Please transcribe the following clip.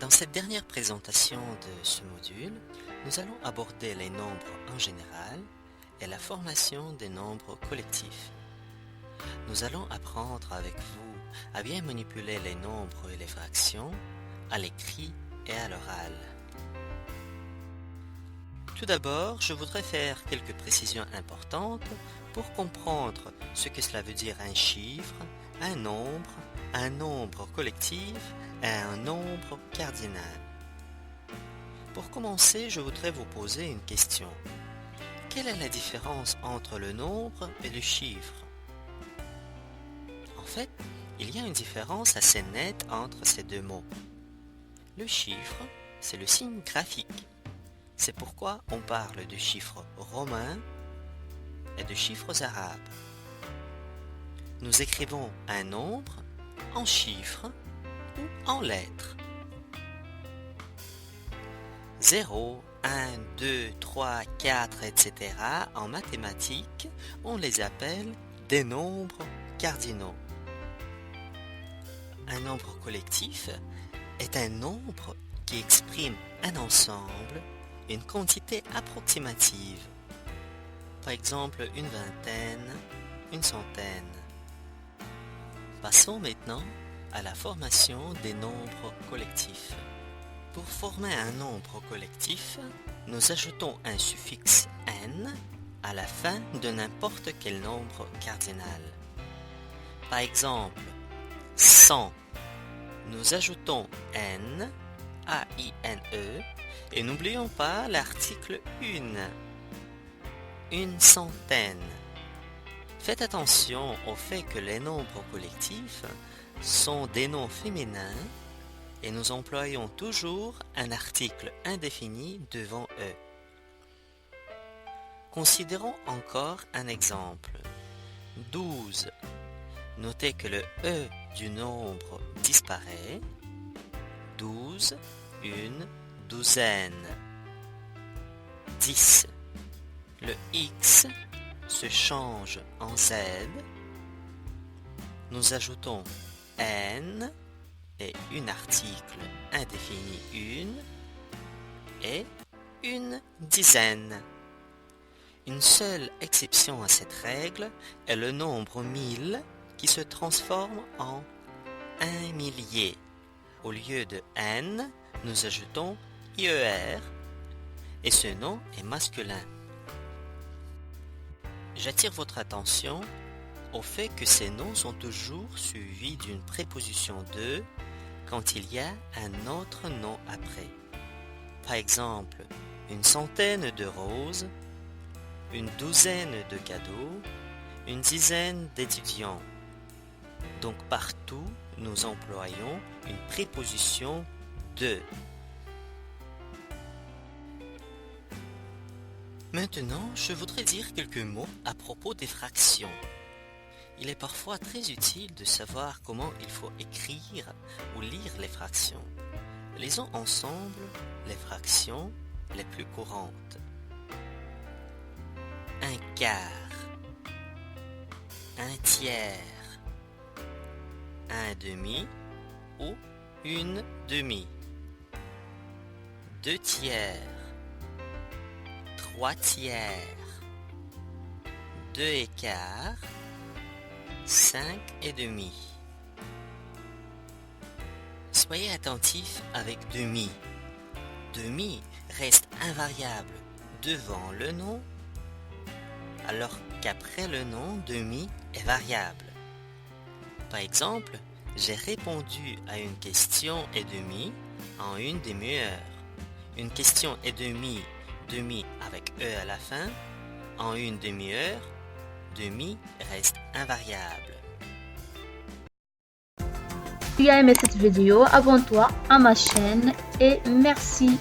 Dans cette dernière présentation de ce module, nous allons aborder les nombres en général et la formation des nombres collectifs. Nous allons apprendre avec vous à bien manipuler les nombres et les fractions à l'écrit et à l'oral. Tout d'abord, je voudrais faire quelques précisions importantes pour comprendre ce que cela veut dire un chiffre, un nombre collectif et un nombre cardinal. Pour commencer, je voudrais vous poser une question. Quelle est la différence entre le nombre et le chiffre? En fait, il y a une différence assez nette entre ces deux mots. Le chiffre, c'est le signe graphique. C'est pourquoi on parle de chiffres romains et de chiffres arabes. Nous écrivons un nombre en chiffres ou en lettres. 0, 1, 2, 3, 4, etc. En mathématiques, on les appelle des nombres cardinaux. Un nombre collectif est un nombre qui exprime un ensemble, une quantité approximative. Par exemple, une vingtaine, une centaine. Passons maintenant à la formation des nombres collectifs. Pour former un nombre collectif, nous ajoutons un suffixe n à la fin de n'importe quel nombre cardinal. Par exemple, 100, nous ajoutons n, A-I-N-E, et n'oublions pas l'article une centaine. Faites attention au fait que les nombres collectifs sont des noms féminins et nous employons toujours un article indéfini devant eux. Considérons encore un exemple. 12. Notez que le E du nombre disparaît. 12, une douzaine. 10. Le X se change en Z. Nous ajoutons N et un article indéfini une et une dizaine. Une seule exception à cette règle est le nombre 1000 qui se transforme en un millier. Au lieu de N, nous ajoutons IER et ce nom est masculin. J'attire votre attention au fait que ces noms sont toujours suivis d'une préposition de quand il y a un autre nom après. Par exemple, une centaine de roses, une douzaine de cadeaux, une dizaine d'étudiants. Donc partout, nous employons une préposition de. Maintenant, je voudrais dire quelques mots à propos des fractions. Il est parfois très utile de savoir comment il faut écrire ou lire les fractions. Lisons ensemble les fractions les plus courantes. Un quart, un tiers, un demi ou une demi, deux tiers, trois tiers, deux et quart, 5 et demi. Soyez attentifs avec demi. Demi reste invariable devant le nom, alors qu'après le nom, demi est variable. Par exemple, j'ai répondu à une question et demie en une demi-heure. Une question et demie, demi avec E à la fin, en une demi-heure, demi reste invariable. Si tu as aimé cette vidéo, abonne-toi à ma chaîne et merci.